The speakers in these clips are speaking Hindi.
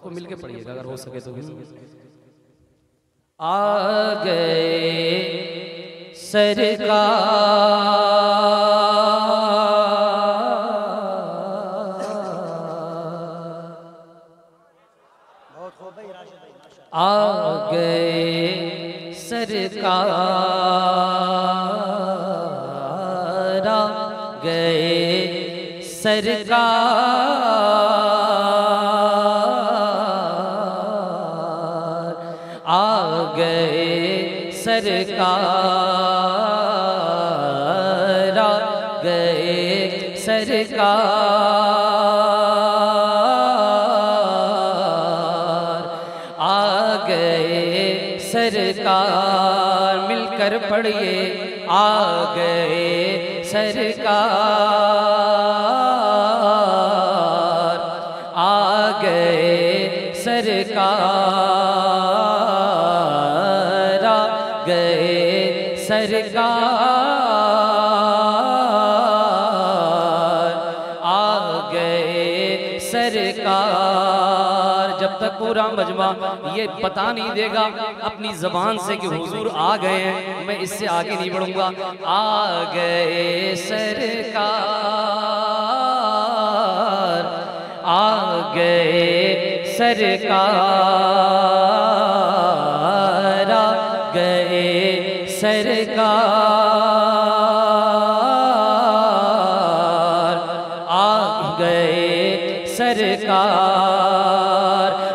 इसको मिलके पढ़िएगा अगर हो सके तो। आ गए सरकार आ गए सरकार आ गए सरकार आ गए सरकार आ गए सरकार आ गए सरकार मिलकर पढ़िए आ गए सरकार आ गए सरकार आ गए सरकार आ गए सरकार। जब तक पूरा मजमा ये पता नहीं देगा अपनी जबान से कि हुजूर आ गए हैं, मैं इससे आगे नहीं बढ़ूंगा। आ गए सरकार आ गए सरकार आ गए सरकार आ गए सरकार।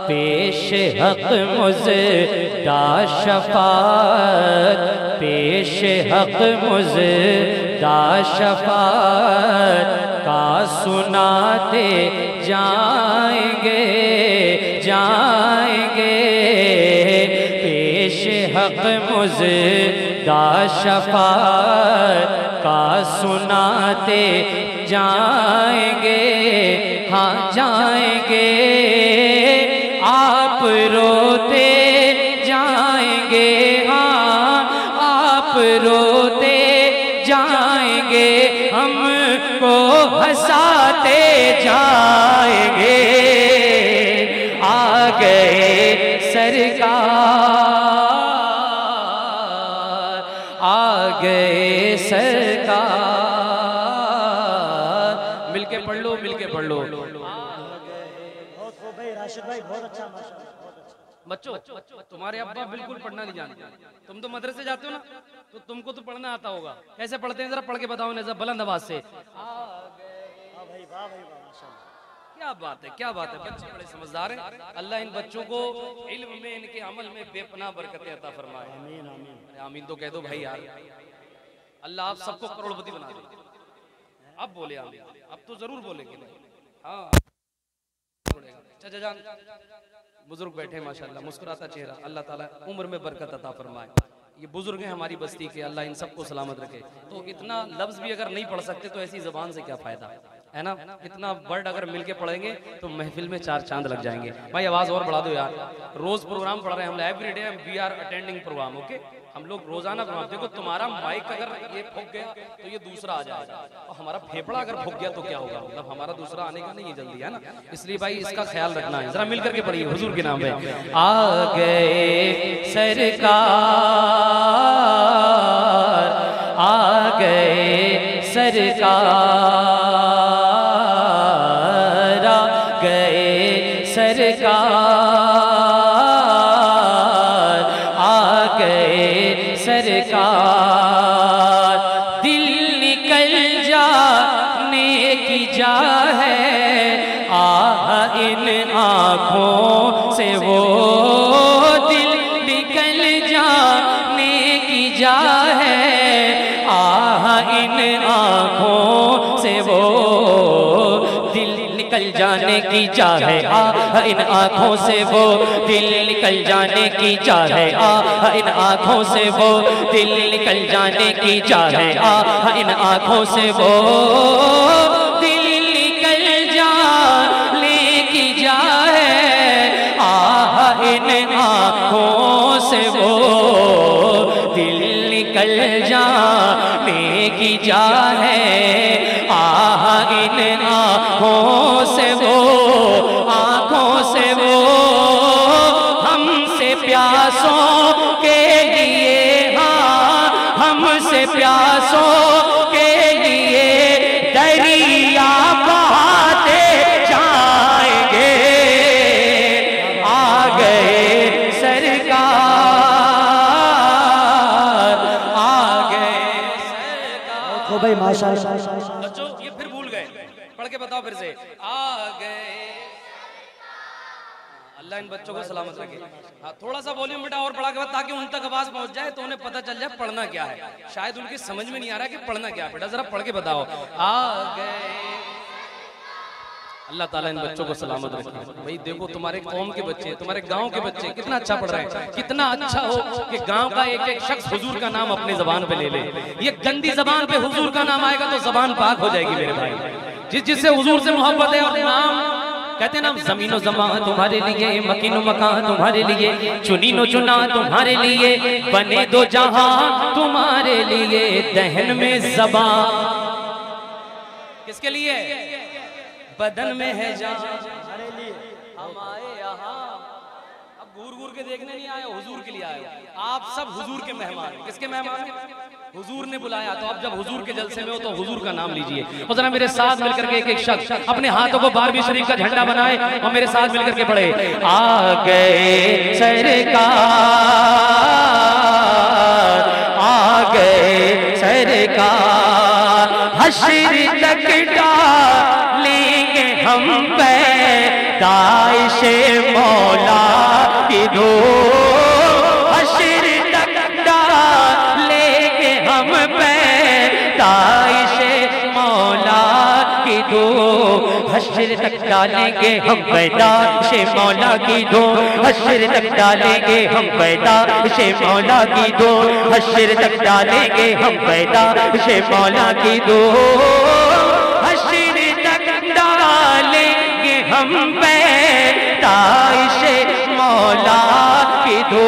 पेश हक मुज़दा शफ़ाअत पेश हक मुज़दा शफ़ाअत का सुनाते जाएंगे जाएंगे। पेश हक मुज़दा शफ़ाअत का सुनाते जाएंगे हाँ जाएंगे। आप रोते जाएंगे हाँ आप रोते जाएंगे हमको हंसाते जाएंगे। आ गए सरकार आ गए सरकार मिलके पढ़ लो मिलके पढ़ लो। राशिद भाई बहुत अच्छा माशाअल्लाह बहुत अच्छा। बच्चों तुम्हारे अब्बा बिल्कुल पढ़ना नहीं जानते, तुम तो मदरसे जाते हो ना तो तुमको तो पढ़ना आता होगा। कैसे पढ़ते हैं जरा पढ़ के बताओ ना बुलंद आवाज से। वाह भाई वाह भाई वाह माशाअल्लाह क्या बात है क्या बात है। बच्चे बड़े समझदार हैं। अल्लाह इन बच्चों को इल्म में इनके अमल में बेपनाह बरकतें अता फरमाए। आमीन आमीन आमीन तो कह दो भाई यार। अल्लाह आप सबको करोड़पति बना दे। अब बोले आमीन, अब तो जरूर बोलेंगे। हाँ चाचा जान बुजुर्ग बैठे माशाल्लाह मुस्कुराता चेहरा, अल्लाह ताला उम्र में बरकत अता फरमाए। ये बुजुर्ग हैं हमारी बस्ती के, अल्लाह इन सबको सलामत रखे। तो इतना लफ्ज भी अगर नहीं पढ़ सकते तो ऐसी जबान से क्या फायदा है ना। इतना वर्ड अगर मिलके पढ़ेंगे तो महफिल में चार चांद लग जाएंगे। भाई आवाज और बढ़ा दो यार। रोज प्रोग्राम पढ़ रहे हैं हम, every day we are attending program. Okay हम लोग रोजाना प्रोग्राम। देखो तुम्हारा माइक अगर ये फूक गया तो ये दूसरा आ जाएगा, और हमारा फेफड़ा अगर फूक गया तो क्या होगा। मतलब हमारा दूसरा आने का नहीं है जल्दी, है ना। इसलिए भाई इसका ख्याल रखना है। जरा मिलकर के पढ़िए हुजूर के नाम पे। आ गए सरकार आ गए सरकार आ गए सरकार आ गए सरकार। दिल निकल जाने की जा है आह इन आँखों से वो। दिल निकल जाने की जा है आह इन आँखों से वो। दिल निकल जाने की चाह है आह इन आँखों से वो। दिल निकल जाने की चाह है आह इन आँखों से वो। दिल निकल जाने की चाह है आह इन आँखों से वो। दिल निकल जाने की चाह है आह इन आँखों से वो। दिल निकल जाने की चाह है आह इन आँखों से वो। आँखों से वो प्यासों के लिए, हाँ हमसे प्यासों के लिए दरिया बहाते जाएंगे। आ गए सरकार, आ गए सरकार। तो भाई माशाल्लाह। बच्चों ये फिर भूल गए, पढ़ के बताओ फिर से। आ गए। अल्लाह इन बच्चों को सलामत रखे। हाँ थोड़ा सा वॉल्यूम बेटा और बढ़ा के बता, ताकि उन तक आवाज पहुंच जाए तो उन्हें पता चल जाए पढ़ना क्या है। शायद उनकी समझ में नहीं आ रहा कि पढ़ना क्या है। बेटा जरा पढ़ के बताओ। आ गए। अल्लाह ताला इन बच्चों को सलामत रखे। भाई देखो तुम्हारे कौम के बच्चे, तुम्हारे गांव के बच्चे कितना अच्छा पढ़ रहे हैं। कितना अच्छा हो कि गांव का एक एक शख्स हुजूर का नाम अपनी जबान पे ले ले। ये गंदी जबान पे हुजूर का नाम आएगा तो जबान पाक हो जाएगी मेरे भाई। जिससे हुजूर से मोहब्बत है और नाम कहते हैं ना, जमीनो जमा तुम्हारे लिए, मकीनो मकान तुम्हारे लिए, चुनीनो चुना तुम्हारे लिए, बने दो जहां तुम्हारे लिए, दहन में जबान किसके लिए? बदन में है जान हम आए यहाँ। अब घूर घूर के देखने नहीं आए, हुजूर के लिए आए। आप सब हुजूर के मेहमान हैं। किसके मेहमान हैं? हुजूर ने बुलाया। तो अब जब हुजूर के जलसे में हो तो हुजूर का नाम लीजिए। और जरा मेरे साथ मिलकर के एक एक शख्स अपने हाथों को बारहवीं शरीफ का झंडा बनाए और मेरे साथ मिलकर के पढ़े। आ गए सरकार, आ गए सरकार, हश्र तक डालेंगे हम पे दाइशे मौला की दो। हश्र तक डालेंगे हम पे दाइशे मौला की दो। हश्र तक डालेंगे हम पैदाइशे मौला की दो। हश्र तक डालेंगे हम पैदाइशे मौला की दो। हश्र तक डालेंगे हम पैदाइशे मौला की दो। हश्र तक डालेंगे हम पैदाइशे मौला की दो।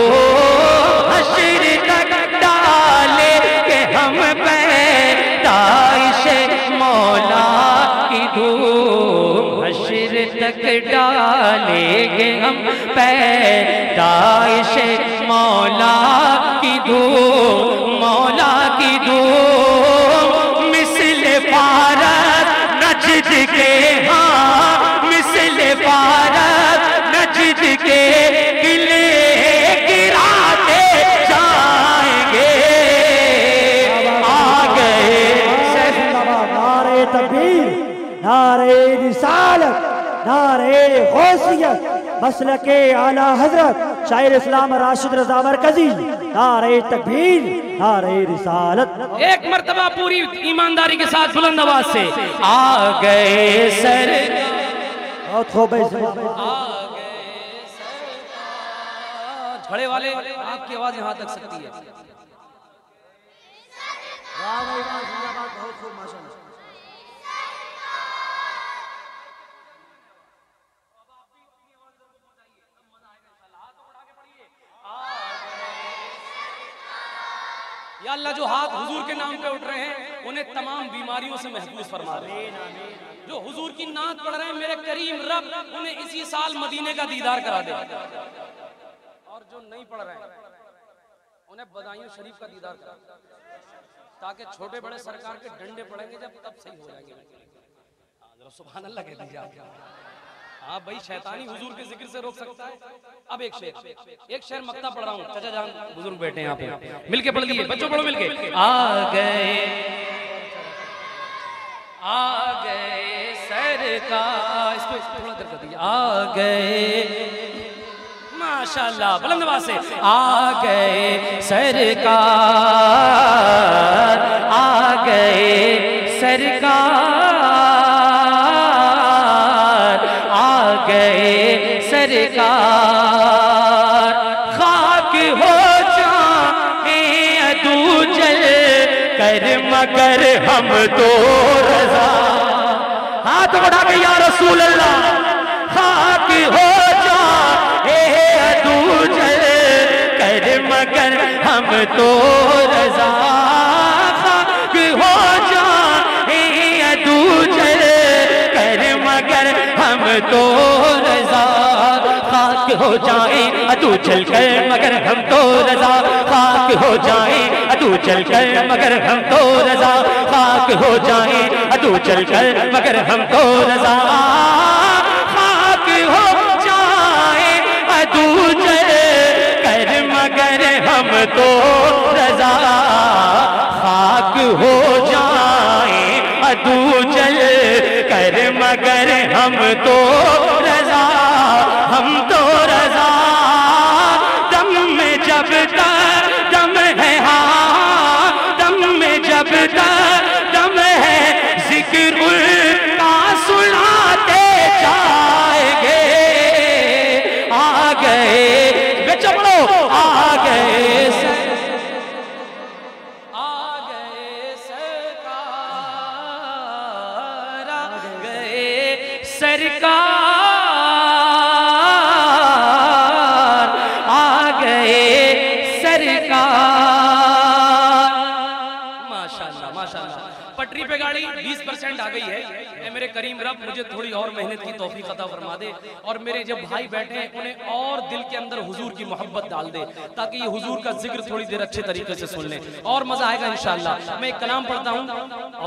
हश्र तक डालेंगे हम पैदाइशे मौला की दो। हश्र तक डालेंगे हम पैदाइशे मौला की दो। मौला की दो मिस्ल फारत नजद के, हाँ मिस्ल फारत नजद के किले गिराते जाएंगे। आ गए नारे तकबीर, नारे रिसालत, नारे गौसियत, मसलके आला हजरत शायर इस्लाम राशिद रज़ा मरकजी। नारे तकबीर, नारे रिसालत। एक मर्तबा पूरी ईमानदारी के साथ बुलंद आवाज से आ गए सर। बहुत खूब भाई। खड़े वाले आपकी आवाज यहाँ तक सकती है। बहुत खूब माशाल्लाह। या अल्लाह जो हाथ हुजूर के नाम पे उठ रहे हैं उन्हें तमाम बीमारियों से महफूज फरमा दे। जो हुजूर की नात पढ़ रहे हैं मेरे करीम रब उन्हें इसी साल मदीने का दीदार करा दे। और जो नहीं पढ़ रहे हैं उन्हें बदायूं शरीफ का दीदार करा दे, ताकि छोटे बड़े सरकार के डंडे पड़ेंगे जब तब सही हो जाएंगे। सुभान अल्लाह कह दीजिए आप। हाँ भाई शैतानी हुजूर के जिक्र से रोक सकता है। अब एक शेर मक्ता पढ़ रहा हूँ। चाचा जान बुजुर्ग बैठे हैं यहाँ पे, मिलके पढ़ लीजिए बच्चों, पढ़ो मिलके। आ गए सरकार, इसको थोड़ा देर कर दीजिए। आ गए माशाल्लाह बुलंद आवाज से। आ गए सरकार, आ गए सरकार, आ गए सरकार। खाक हो जाए अदू जल कर मगर हम तो रजा। हाथ बढ़ा के या रसूल अल्लाह। खाक हो जाए अदू जल कर मगर हम तो रजा। खाक हो जाए अदू जल कर मगर हम तो रजा। खाक हो जाए अदू चलकर मगर हम तो रजा, खाक हो जाए अदू चलकर मगर हम तो रजा, खाक हो जाए अदू चलकर मगर हम तो रजा, खाक हो जाए अदू चलकर मगर हम तो रजा, खाक हो जाए अदू चल कर मगर हम तो रजा, हम तो रजा। दम में जब तक दम है, हाँ दम में जब तक दम है, जिक्र उनका सुनाते जाएंगे। आ गए बेचो बड़ो, आ गए सरकार, आ गए सरकार। माशाल्लाह माशाल्लाह। पटरी पे गाड़ी 20% आ गई है। ए मेरे करीम रब मुझे थोड़ी और मेहनत की तौफीक अता फरमा दे, और मेरे जब भाई बैठे हैं उन्हें और दिल के अंदर हुजूर की मोहब्बत डाल दे, ताकि ये हुजूर का जिक्र थोड़ी देर अच्छे तरीके से सुन लें और मजा आएगा इंशाल्लाह। मैं एक कलाम पढ़ता हूँ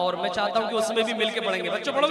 और मैं चाहता हूँ कि उसमें भी मिलके पढ़ेंगे। बच्चों पढ़ो।